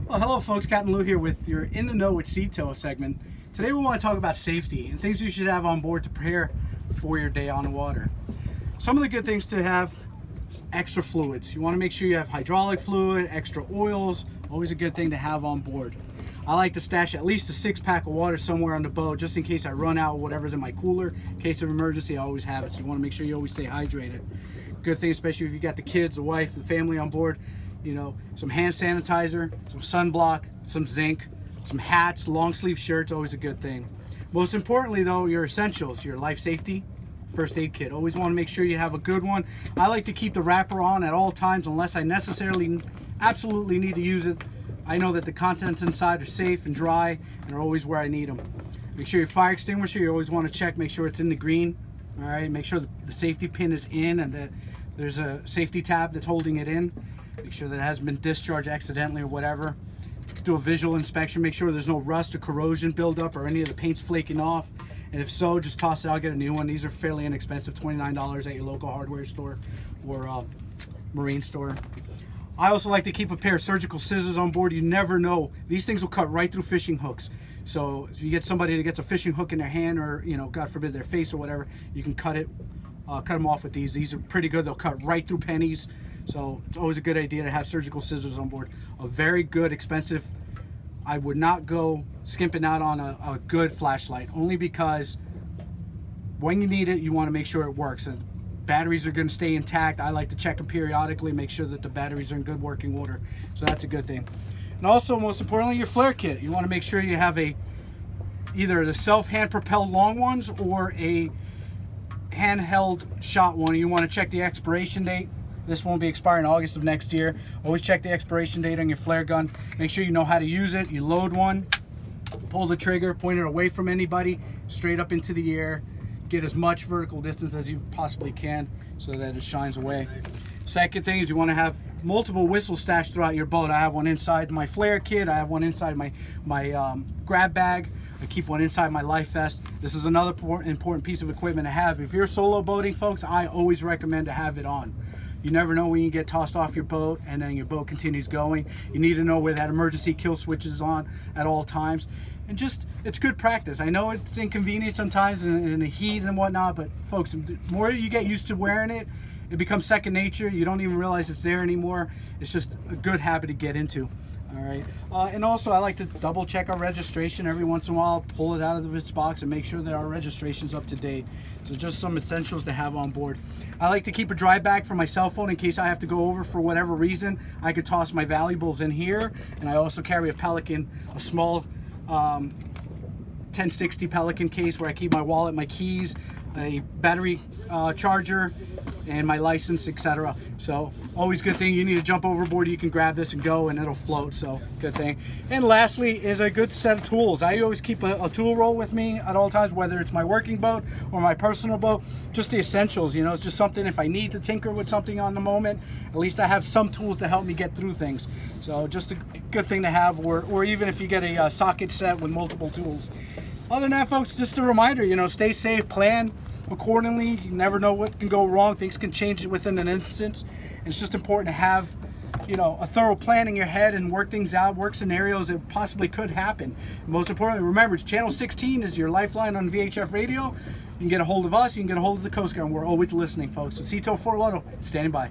Well, hello folks, Captain Lou here with your In the Know with Sea Tow segment. Today we want to talk about safety and things you should have on board to prepare for your day on the water. Some of the good things to have: extra fluids. You want to make sure you have hydraulic fluid, extra oils, always a good thing to have on board. I like to stash at least a 6-pack of water somewhere on the boat just in case I run out of whatever's in my cooler. In case of emergency, I always have it, so you want to make sure you always stay hydrated. Good thing, especially if you got the kids, the wife, the family on board. You know, some hand sanitizer, some sunblock, some zinc, some hats, long sleeve shirts, always a good thing. Most importantly though, your essentials, your life safety, first aid kit. Always want to make sure you have a good one. I like to keep the wrapper on at all times unless I necessarily, absolutely need to use it. I know that the contents inside are safe and dry and are always where I need them. Make sure your fire extinguisher, you always want to check, make sure it's in the green. All right, make sure the safety pin is in and that there's a safety tab that's holding it in. Make sure that it hasn't been discharged accidentally or whatever. Do a visual inspection, make sure there's no rust or corrosion buildup or any of the paint's flaking off. And if so, just toss it out, get a new one. These are fairly inexpensive, $29 at your local hardware store or marine store. I also like to keep a pair of surgical scissors on board. You never know. These things will cut right through fishing hooks. So if you get somebody that gets a fishing hook in their hand or, you know, God forbid, their face or whatever, you can cut them off with these. These are pretty good. They'll cut right through pennies. So it's always a good idea to have surgical scissors on board. A very good, expensive. I would not go skimping out on a good flashlight, only because when you need it, you want to make sure it works. And batteries are going to stay intact. I like to check them periodically, make sure that the batteries are in good working order. So that's a good thing. And also, most importantly, your flare kit. You want to make sure you have either the self-hand propelled long ones or a handheld shot one. You want to check the expiration date. This won't be expiring August of next year. Always check the expiration date on your flare gun. Make sure you know how to use it. You load one, pull the trigger, point it away from anybody, straight up into the air. Get as much vertical distance as you possibly can so that it shines away. Second thing is you want to have multiple whistles stashed throughout your boat. I have one inside my flare kit. I have one inside my grab bag. I keep one inside my life vest. This is another important piece of equipment to have. If you're solo boating, folks, I always recommend to have it on. You never know when you get tossed off your boat and then your boat continues going. You need to know where that emergency kill switch is on at all times. And just, it's good practice. I know it's inconvenient sometimes in the heat and whatnot, but folks, the more you get used to wearing it, it becomes second nature. You don't even realize it's there anymore. It's just a good habit to get into. All right. And also, I like to double check our registration every once in a while, pull it out of its box and make sure that our registration's up to date. So just some essentials to have on board. I like to keep a dry bag for my cell phone in case I have to go over for whatever reason. I could toss my valuables in here, and I also carry a Pelican, a small 1060 Pelican case where I keep my wallet, my keys, a battery charger, and my license, etc. So always good thing. You need to jump overboard, you can grab this and go and it'll float, so good thing. And lastly is a good set of tools. I always keep a tool roll with me at all times, whether it's my working boat or my personal boat. Just the essentials, you know. It's just something, if I need to tinker with something on the moment, at least I have some tools to help me get through things. So just a good thing to have, or even if you get a socket set with multiple tools. Other than that, folks, just a reminder, you know, stay safe, plan accordingly. You never know what can go wrong. Things can change within an instant. And it's just important to have, you know, a thorough plan in your head and work things out, work scenarios that possibly could happen. And most importantly, remember, Channel 16 is your lifeline on VHF radio. You can get a hold of us, you can get a hold of the Coast Guard, and we're always listening, folks. So Sea Tow Fort Lauderdale, standing by.